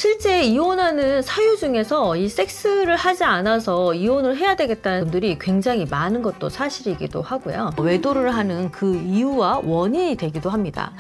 실제 이혼하는 사유 중에서 이 섹스를 하지 않아서 이혼을 해야 되겠다는 분들이 굉장히 많은 것도 사실이기도 하고요. 외도를 하는 그 이유와 원인이 되기도 합니다.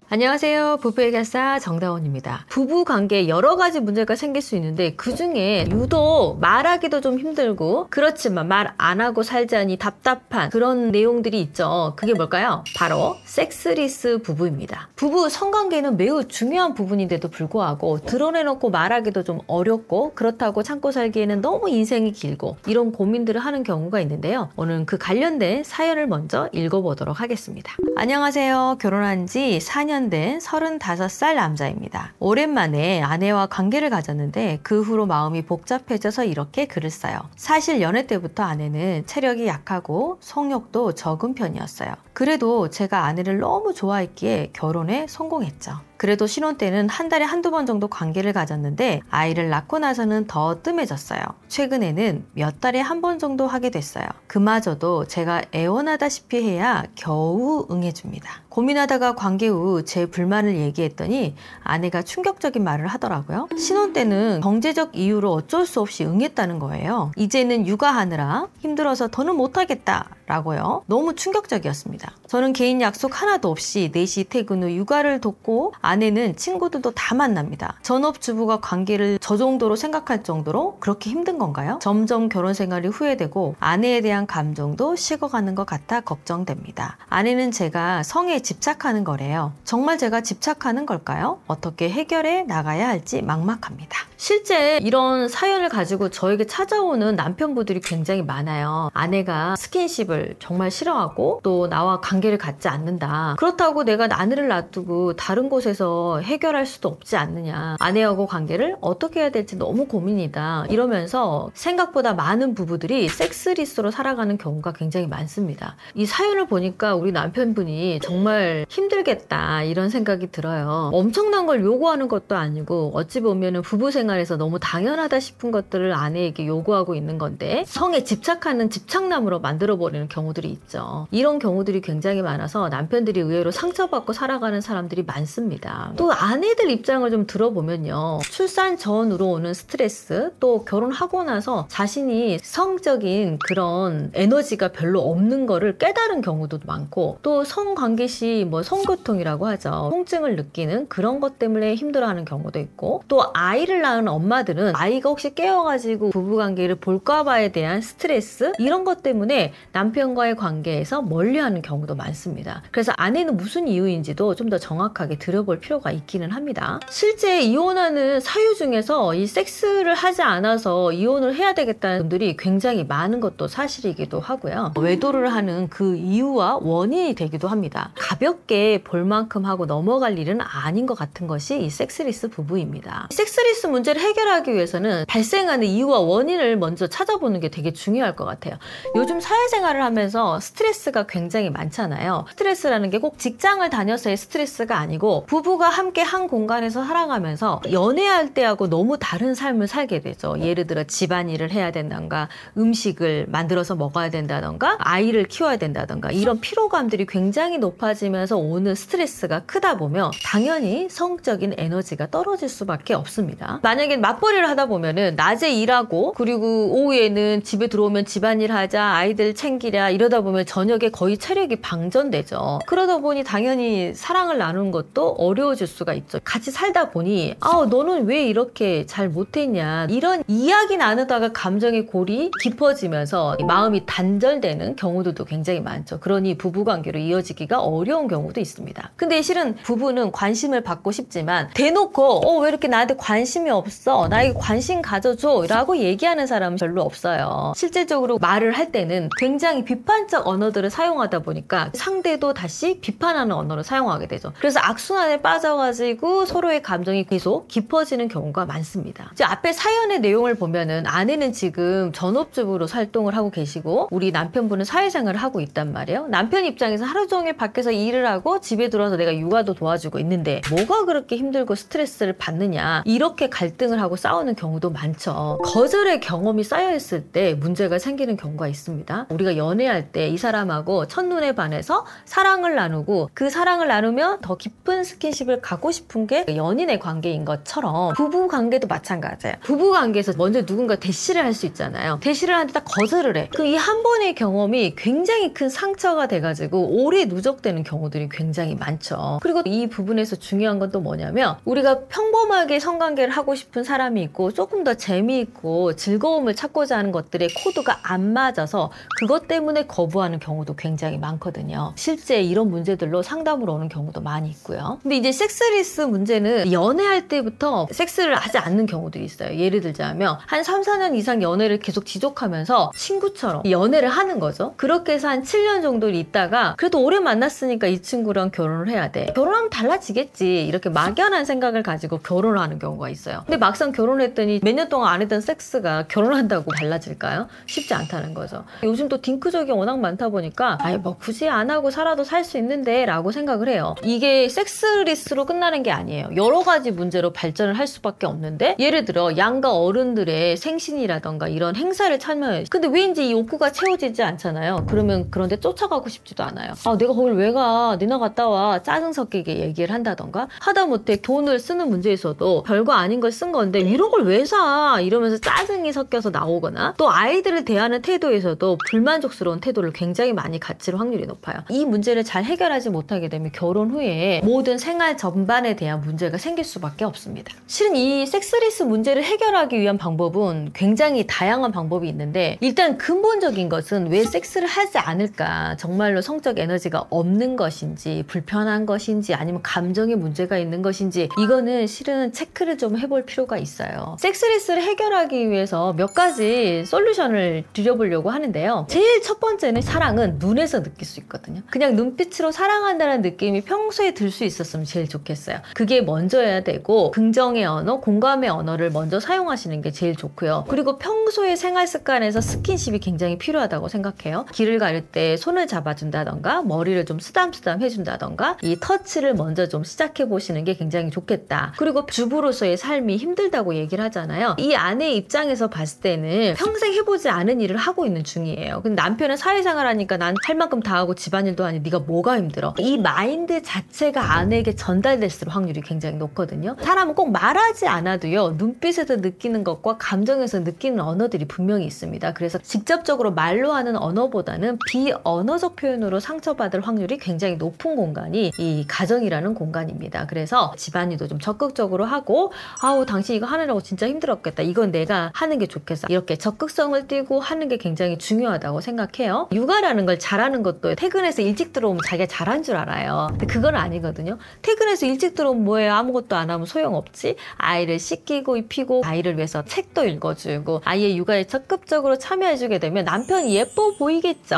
안녕하세요. 부부해결사 정다원입니다. 부부관계에 여러 가지 문제가 생길 수 있는데 그 중에 유독 말하기도 좀 힘들고 그렇지만 말 안 하고 살자니 답답한 그런 내용들이 있죠. 그게 뭘까요? 바로 섹스리스 부부입니다. 부부 성관계는 매우 중요한 부분인데도 불구하고 드러내놓고 말하기도 좀 어렵고 그렇다고 참고 살기에는 너무 인생이 길고 이런 고민들을 하는 경우가 있는데요. 오늘 그 관련된 사연을 먼저 읽어보도록 하겠습니다. 안녕하세요. 결혼한 지 4년 된 35살 남자입니다. 오랜만에 아내와 관계를 가졌는데 그 후로 마음이 복잡해져서 이렇게 글을 써요. 사실 연애 때부터 아내는 체력이 약하고 성욕도 적은 편이었어요. 그래도 제가 아내를 너무 좋아했기에 결혼에 성공했죠. 그래도 신혼 때는 한 달에 한두 번 정도 관계를 가졌는데 아이를 낳고 나서는 더 뜸해졌어요. 최근에는 몇 달에 한 번 정도 하게 됐어요. 그마저도 제가 애원하다시피 해야 겨우 응해줍니다. 고민하다가 관계 후 제 불만을 얘기했더니 아내가 충격적인 말을 하더라고요. 신혼 때는 경제적 이유로 어쩔 수 없이 응했다는 거예요. 이제는 육아하느라 힘들어서 더는 못하겠다 라고요. 너무 충격적이었습니다. 저는 개인 약속 하나도 없이 4시 퇴근 후 육아를 돕고 아내는 친구들도 다 만납니다. 전업주부가 관계를 저 정도로 생각할 정도로 그렇게 힘든 건가요? 점점 결혼 생활이 후회되고 아내에 대한 감정도 식어가는 것 같아 걱정됩니다. 아내는 제가 성에 집착하는 거래요. 정말 제가 집착하는 걸까요? 어떻게 해결해 나가야 할지 막막합니다. 실제 이런 사연을 가지고 저에게 찾아오는 남편분들이 굉장히 많아요. 아내가 스킨십을 정말 싫어하고 또 나와 관계를 갖지 않는다. 그렇다고 내가 아내를 놔두고 다른 곳에서 해결할 수도 없지 않느냐. 아내하고 관계를 어떻게 해야 될지 너무 고민이다. 이러면서 생각보다 많은 부부들이 섹스리스로 살아가는 경우가 굉장히 많습니다. 이 사연을 보니까 우리 남편분이 정말 힘들겠다 이런 생각이 들어요. 엄청난 걸 요구하는 것도 아니고 어찌 보면 부부 생활에서 너무 당연하다 싶은 것들을 아내에게 요구하고 있는 건데 성에 집착하는 집착남으로 만들어버리는 경우들이 있죠. 이런 경우들이 굉장히 많아서 남편들이 의외로 상처받고 살아가는 사람들이 많습니다. 또 아내들 입장을 좀 들어보면요. 출산 전으로 오는 스트레스 또 결혼하고 나서 자신이 성적인 그런 에너지가 별로 없는 거를 깨달은 경우도 많고 또 성관계 시 뭐 성교통이라고 하죠. 통증을 느끼는 그런 것 때문에 힘들어하는 경우도 있고 또 아이를 낳은 엄마들은 아이가 혹시 깨어가지고 부부관계를 볼까봐에 대한 스트레스 이런 것 때문에 남편과의 관계에서 멀리하는 경우도 많습니다. 그래서 아내는 무슨 이유인지도 좀 더 정확하게 들어볼 필요가 있기는 합니다. 실제 이혼하는 사유 중에서 이 섹스를 하지 않아서 이혼을 해야 되겠다는 분들이 굉장히 많은 것도 사실이기도 하고요. 외도를 하는 그 이유와 원인이 되기도 합니다. 가볍게 볼 만큼 하고 넘어갈 일은 아닌 것 같은 것이 이 섹스리스 부부입니다. 섹스리스 문제를 해결하기 위해서는 발생하는 이유와 원인을 먼저 찾아보는 게 되게 중요할 것 같아요. 요즘 사회생활을 하면서 스트레스가 굉장히 많잖아요. 스트레스라는 게 꼭 직장을 다녀서의 스트레스가 아니고 부부가 함께 한 공간에서 살아가면서 연애할 때하고 너무 다른 삶을 살게 되죠. 예를 들어 집안일을 해야 된다던가 음식을 만들어서 먹어야 된다던가 아이를 키워야 된다던가 이런 피로감들이 굉장히 높아지면서 오는 스트레스가 크다 보면 당연히 성적인 에너지가 떨어질 수밖에 없습니다. 만약에 맞벌이를 하다 보면은 낮에 일하고 그리고 오후에는 집에 들어오면 집안일 하자 아이들 챙기랴 이러다 보면 저녁에 거의 체력이 방전되죠. 그러다 보니 당연히 사랑을 나누는 것도 어려워질 수가 있죠. 같이 살다 보니 너는 왜 이렇게 잘 못했냐 이런 이야기 나누다가 감정의 골이 깊어지면서 마음이 단절되는 경우들도 굉장히 많죠. 그러니 부부관계로 이어지기가 어려운 경우도 있습니다. 근데 실은 부부는 관심을 받고 싶지만 대놓고 왜 이렇게 나한테 관심이 없어 나에게 관심 가져줘 라고 얘기하는 사람은 별로 없어요. 실질적으로 말을 할 때는 굉장히 비판적 언어들을 사용하다 보니까 상대도 다시 비판하는 언어를 사용하게 되죠. 그래서 악순환에 빠져가지고 서로의 감정이 계속 깊어지는 경우가 많습니다. 이제 앞에 사연의 내용을 보면은 아내는 지금 전업주부로 활동을 하고 계시고 우리 남편분은 사회생활을 하고 있단 말이에요. 남편 입장에서 하루 종일 밖에서 일을 하고 집에 들어와서 내가 육아도 도와주고 있는데 뭐가 그렇게 힘들고 스트레스를 받느냐 이렇게 갈등을 하고 싸우는 경우도 많죠. 거절의 경험이 쌓여있을 때 문제가 생기는 경우가 있습니다. 우리가 연애할 때 이 사람하고 첫눈에 반해서 사랑을 나누고 그 사랑을 나누면 더 깊은 스킨십을 갖고 싶은 게 연인의 관계인 것처럼 부부 관계도 마찬가지예요. 부부 관계에서 먼저 누군가 대시를 할 수 있잖아요. 대시를 하는데 딱 거절을 해. 그 이 한 번의 경험이 굉장히 큰 상처가 돼가지고 오래 누적되는 경우들이 굉장히 많죠. 그리고 이 부분에서 중요한 건 또 뭐냐면 우리가 평범하게 성관계를 하고 싶은 사람이 있고 조금 더 재미있고 즐거움을 찾고자 하는 것들의 코드가 안 맞아서 그것 때문에 거부하는 경우도 굉장히 많거든요. 실제 이런 문제들로 상담으로 오는 경우도 많이 있고요. 근데 이제 섹스리스 문제는 연애할 때부터 섹스를 하지 않는 경우들이 있어요. 예를 들자면 한 3, 4년 이상 연애를 계속 지속하면서 친구처럼 연애를 하는 거죠. 그렇게 해서 한 7년 정도 있다가 그래도 오래 만났으니까 이 친구랑 결혼을 해야 돼. 결혼하면 달라지겠지. 이렇게 막연한 생각을 가지고 결혼을 하는 경우가 있어요. 근데 막상 결혼했더니 몇 년 동안 안 했던 섹스가 결혼한다고 달라질까요? 쉽지 않다는 거죠. 요즘 또 딩크족이 워낙 많다 보니까 아이 뭐 굳이 안 하고 살아도 살 수 있는데 라고 생각을 해요. 이게 섹스리스로 끝나는 게 아니에요. 여러 가지 문제로 발전을 할 수밖에 없는데 예를 들어 양가 어른들의 생신이라던가 이런 행사를 참여해. 근데 왠지 이 욕구가 채워지지 않잖아요. 그러면 그런데 쫓아가고 싶지도 않아요. 아 내가 거길 왜 가? 니나 갔다 와. 짜증 섞이게 얘기를 한다던가 하다못해 돈을 쓰는 문제에서도 별거 아닌 걸 쓴 건데 이런 걸 왜 사? 이러면서 짜증이 섞여서 나오거나 또 아이들을 대하는 태도에서도 불만족스러운 태도를 굉장히 많이 갖을 확률이 높아요. 이 문제를 잘 해결하지 못하게 되면 결혼 후에 모든 생활 전반에 대한 문제가 생길 수밖에 없습니다. 실은 이 섹스리스 문제를 해결하기 위한 방법은 굉장히 다양한 방법이 있는데 일단 근본적인 것은 왜 섹스를 하지 않을까? 정말로 성적 에너지가 없는 것인지 불편한 것인지 아니면 감정에 문제가 있는 것인지 이거는 실은 체크를 좀 해볼 필요가 있어요. 섹스리스를 해결하기 위해서 몇 가지 솔루션을 드려보려고 하는데요. 제일 첫 번째는 사랑은 눈에서 느낄 수 있거든요. 그냥 눈빛으로 사랑한다는 느낌이 평소에 들 수 있었으면 제일 좋겠어요. 그게 먼저여야 되고 긍정의 언어, 공감의 언어를 먼저 사용하시는 게 제일 좋고요. 그리고 평소의 생활 습관에서 스킨십이 굉장히 필요하다고 생각해요. 길을 가릴 때 손을 잡아준다던가 머리를 좀 쓰담쓰담 해준다던가 이 터치를 먼저 좀 시작해 보시는 게 굉장히 좋겠다. 그리고 주부로서의 삶이 힘들다고 얘기를 하잖아요. 이 아내의 입장에서 봤을 때는 평생 해보지 않은 일을 하고 있는 중이에요. 근데 남편은 사회생활 하니까 난 할 만큼 다 하고 집안일도 하니 네가 뭐가 힘들어? 이 마인드 자체가 아내에게 전달됐을 확률이 굉장히 높거든요. 사람은 꼭 말하지 않아도요. 눈빛에서 느끼는 것과 감정에서 느끼는 언어들이 분명히 있습니다. 그래서 직접적으로 말로 하는 언어보다는 비언어적 표현으로 상처받을 확률이 굉장히 높은 공간이 이 가정이라는 공간입니다. 그래서 집안일도 좀 적극적으로 하고 아우 당신 이거 하느라고 진짜 힘들었겠다. 이건 내가 하는 게 좋겠어. 이렇게 적극성을 띠고 하는 게 굉장히 중요하다고 생각해요. 육아라는 걸 잘하는 것도 퇴근해서 일찍 들어오면 자기가 잘한 줄 알아요. 근데 그건 아니거든요. 퇴근해서 일찍 들어오면 뭐예요? 아무것도 안 하면 소용없지. 아이를 씻기고 입히고 아이를 위해서 책도 읽어주고 아이의 육아에 적극적으로 참여해주게 되면 남편이 예뻐 보이겠죠.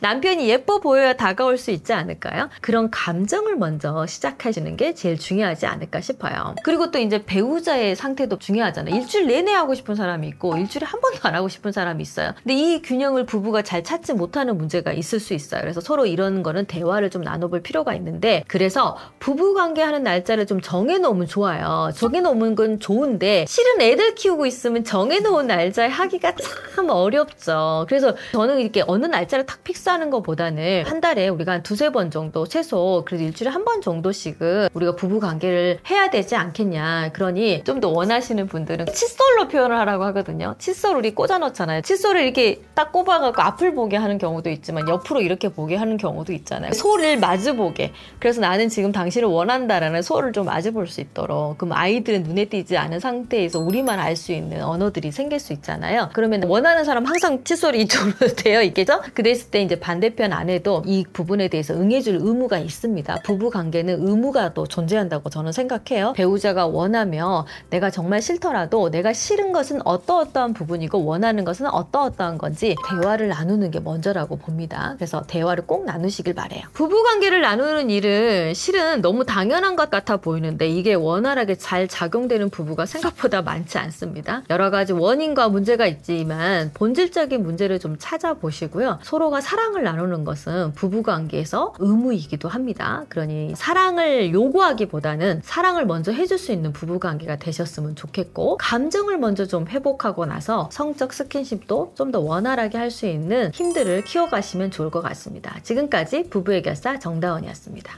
남편이 예뻐 보여야 다가올 수 있지 않을까요? 그런 감정을 먼저 시작해주는 게 제일 중요하지 않을까 싶어요. 그리고 또 이제 배우자의 상태도 중요하잖아요. 일주일 내내 하고 싶은 사람이 있고 일주일에 한 번도 안 하고 싶은 사람이 있어요. 근데 이 균형을 부부가 잘 찾지 못하는 문제가 있을 수 있어요. 그래서 서로 이런 거는 대화를 좀 나눠볼 필요가 있는데 그래서 부부관계 하는 날짜를 좀 정해놓으면 좋아요. 정해놓으면 건 좋은데 실은 애들 키우고 있으면 정해놓은 날짜에 하기가 참 어렵죠. 그래서 저는 이렇게 어느 날짜를 탁 픽스하는 것보다는 한 달에 우리가 한 두세 번 정도 최소 그래도 일주일에 한 번 정도씩은 우리가 부부관계를 해야 되지 않겠냐. 그러니 좀 더 원하시는 분들은 칫솔로 표현을 하라고 하거든요. 칫솔 우리 꽂아 넣잖아요. 칫솔을 이렇게 딱 꼽아갖고 앞을 보게 하는 경우도 있지만 옆으로 이렇게 보게 하는 경우도 있잖아요. 소를 마주보게. 그래서 나는 지금 당신을 원한다라는 소를 좀 마주볼 수 있도록. 그럼 아이들은 눈에 띄지 않은 상태에서 우리만 알 수 있는 언어들이 생길 수 있잖아요. 그러면 원하는 사람 항상 칫솔이 이쪽으로 되어 있겠죠? 그랬을 때 이제 반대편 안에도 이 부분에 대해서 응해줄 의무가 있습니다. 부부관계는 의무가 또 존재한다고 저는 생각해요. 배우자가 원하면 내가 정말 싫더라도 내가 싫은 것은 어떠어떠한 부분이고 원하는 것은 어떠어떠한 건지 대화를 나누는 게 먼저라고 봅니다. 그래서 대화를 꼭 나누시길 바래요. 부부관계를 나누는 일은 실은 너무 당연한 것 같아 보이는데 이게 원활하게 잘 작용되는 부부가 생각보다 많지 않습니다. 여러 가지 원인과 문제가 있지만 본질적인 문제를 좀 찾아보시고요. 서로가 사랑을 나누는 것은 부부관계에서 의무이기도 합니다. 그러니 사랑을 요구하기보다는 사랑을 먼저 해줄 수 있는 부부관계가 되셨으면 좋겠고 감정을 먼저 좀 회복하고 나서 성적 스킨십도 좀 더 원활하게 할 수 있는 겪는 힘들을 키워가시면 좋을 것 같습니다. 지금까지 부부해결사 정다원이었습니다.